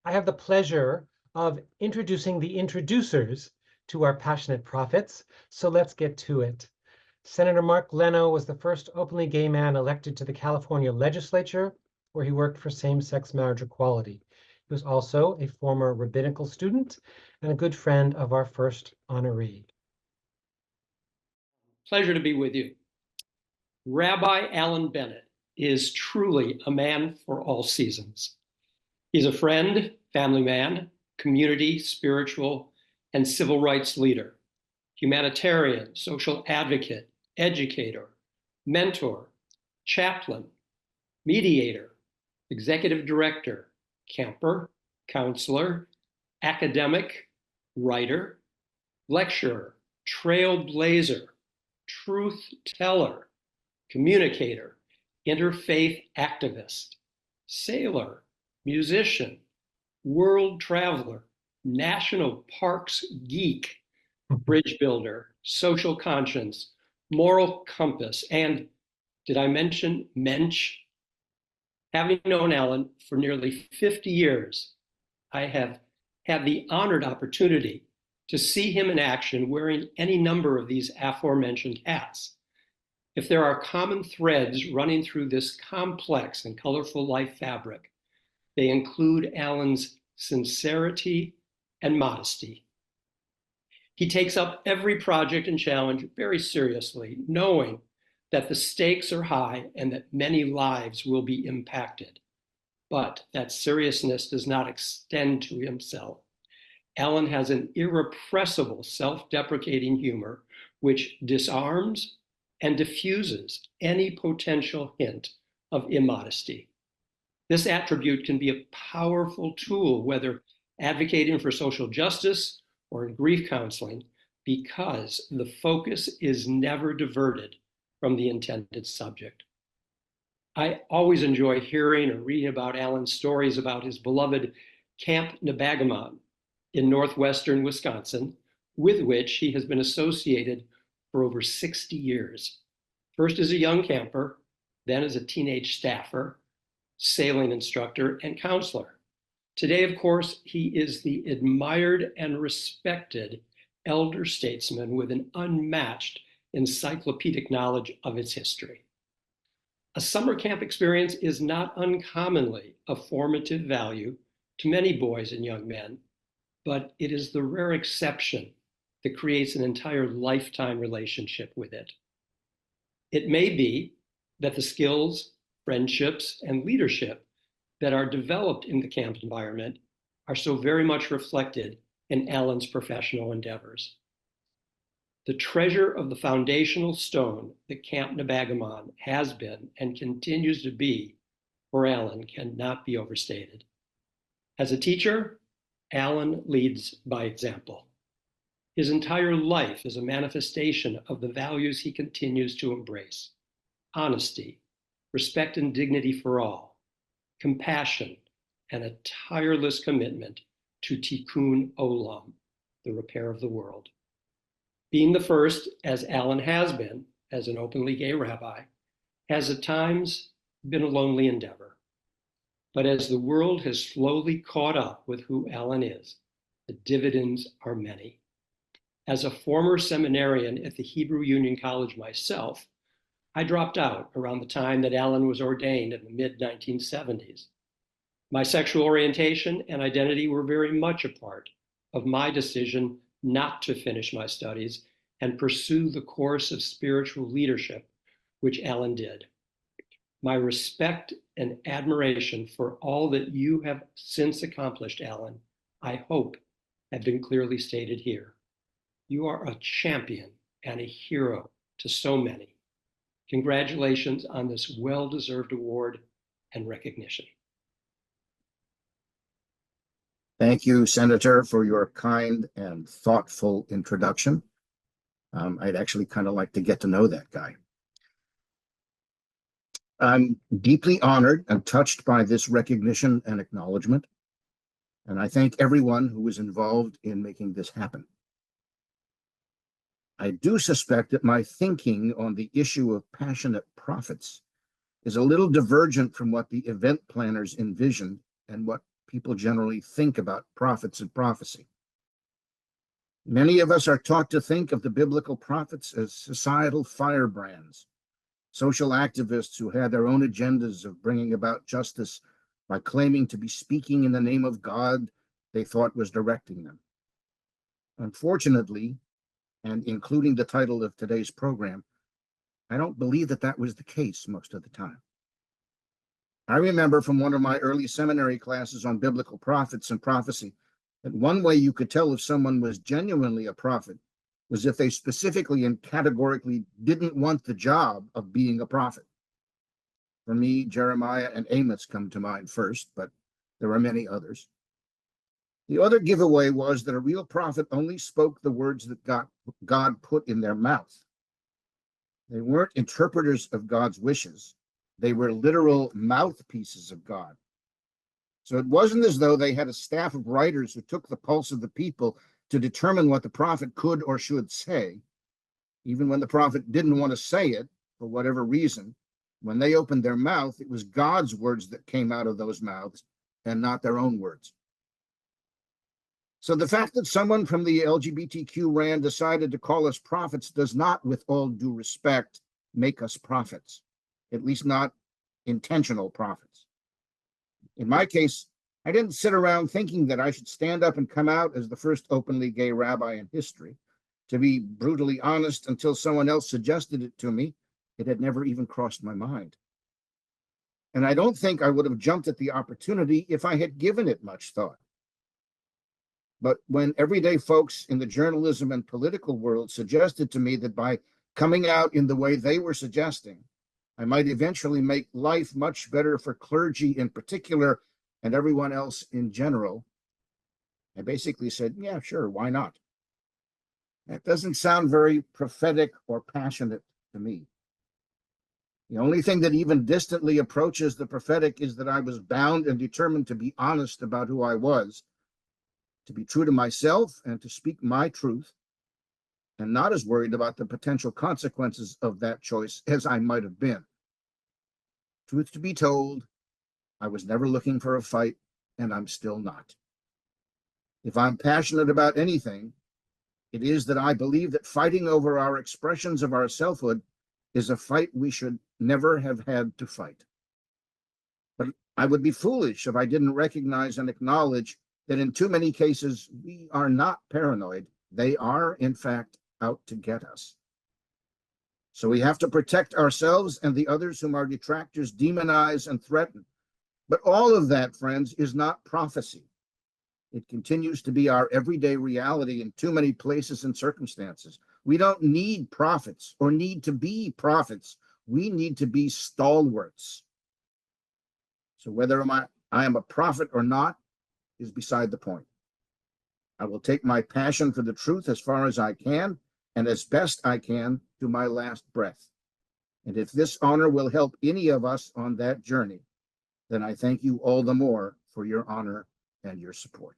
I have the pleasure of introducing the introducers to our Passionate Prophets, so let's get to it. Senator Mark Leno was the first openly gay man elected to the California legislature, where he worked for same-sex marriage equality. He was also a former rabbinical student and a good friend of our first honoree. Pleasure to be with you. Rabbi Allen Bennett is truly a man for all seasons. He's a friend, family man, community, spiritual, and civil rights leader, humanitarian, social advocate, educator, mentor, chaplain, mediator, executive director, camper, counselor, academic, writer, lecturer, trailblazer, truth teller, communicator, interfaith activist, sailor, musician, world traveler, national parks geek, bridge builder, social conscience, moral compass, and did I mention mensch? Having known Allen for nearly 50 years, I have had the honored opportunity to see him in action wearing any number of these aforementioned hats. If there are common threads running through this complex and colorful life fabric, they include Allen's sincerity and modesty. He takes up every project and challenge very seriously, knowing that the stakes are high and that many lives will be impacted. But that seriousness does not extend to himself. Allen has an irrepressible self-deprecating humor which disarms and diffuses any potential hint of immodesty. This attribute can be a powerful tool, whether advocating for social justice or in grief counseling, because the focus is never diverted from the intended subject. I always enjoy hearing or reading about Allen's stories about his beloved Camp Nebagamon in northwestern Wisconsin, with which he has been associated for over 60 years. First as a young camper, then as a teenage staffer, sailing instructor, and counselor. Today, of course, he is the admired and respected elder statesman with an unmatched encyclopedic knowledge of its history. A summer camp experience is not uncommonly of formative value to many boys and young men, but it is the rare exception that creates an entire lifetime relationship with it. It may be that the skills, friendships, and leadership that are developed in the camp environment are so very much reflected in Allen's professional endeavors. The treasure of the foundational stone that Camp Nebagamon has been and continues to be for Allen cannot be overstated. As a teacher, Allen leads by example. His entire life is a manifestation of the values he continues to embrace: honesty, respect and dignity for all, compassion, and a tireless commitment to tikkun olam, the repair of the world. Being the first, as Allen has been, as an openly gay rabbi, has at times been a lonely endeavor. But as the world has slowly caught up with who Allen is, the dividends are many. As a former seminarian at the Hebrew Union College myself, I dropped out around the time that Allen was ordained in the mid-1970s. My sexual orientation and identity were very much a part of my decision not to finish my studies and pursue the course of spiritual leadership, which Allen did. My respect and admiration for all that you have since accomplished, Allen, I hope have been clearly stated here. You are a champion and a hero to so many. Congratulations on this well-deserved award and recognition. Thank you, Senator, for your kind and thoughtful introduction. I'd actually kind of like to get to know that guy. I'm deeply honored and touched by this recognition and acknowledgement, and I thank everyone who was involved in making this happen. I do suspect that my thinking on the issue of passionate prophets is a little divergent from what the event planners envisioned and what people generally think about prophets and prophecy. Many of us are taught to think of the biblical prophets as societal firebrands, social activists who had their own agendas of bringing about justice by claiming to be speaking in the name of God they thought was directing them. Unfortunately, and including the title of today's program, I don't believe that that was the case most of the time. I remember from one of my early seminary classes on biblical prophets and prophecy that one way you could tell if someone was genuinely a prophet was if they specifically and categorically didn't want the job of being a prophet. For me, Jeremiah and Amos come to mind first, but there are many others. The other giveaway was that a real prophet only spoke the words that God put in their mouth. They weren't interpreters of God's wishes. They were literal mouthpieces of God. So it wasn't as though they had a staff of writers who took the pulse of the people to determine what the prophet could or should say. Even when the prophet didn't want to say it, for whatever reason, when they opened their mouth, it was God's words that came out of those mouths and not their own words. So the fact that someone from the LGBTQ RAN decided to call us prophets does not, with all due respect, make us prophets, at least not intentional prophets. In my case, I didn't sit around thinking that I should stand up and come out as the first openly gay rabbi in history. To be brutally honest, until someone else suggested it to me, it had never even crossed my mind. And I don't think I would have jumped at the opportunity if I had given it much thought. But when everyday folks in the journalism and political world suggested to me that by coming out in the way they were suggesting, I might eventually make life much better for clergy in particular and everyone else in general, I basically said, yeah, sure, why not? That doesn't sound very prophetic or passionate to me. The only thing that even distantly approaches the prophetic is that I was bound and determined to be honest about who I was, to be true to myself and to speak my truth, and not as worried about the potential consequences of that choice as I might have been. Truth to be told, I was never looking for a fight, and I'm still not. If I'm passionate about anything, it is that I believe that fighting over our expressions of our selfhood is a fight we should never have had to fight. But I would be foolish if I didn't recognize and acknowledge that in too many cases, we are not paranoid. They are, in fact, out to get us. So we have to protect ourselves and the others whom our detractors demonize and threaten. But all of that, friends, is not prophecy. It continues to be our everyday reality in too many places and circumstances. We don't need prophets or need to be prophets. We need to be stalwarts. So whether I am a prophet or not is beside the point. I will take my passion for the truth as far as I can and as best I can to my last breath. And if this honor will help any of us on that journey, then I thank you all the more for your honor and your support.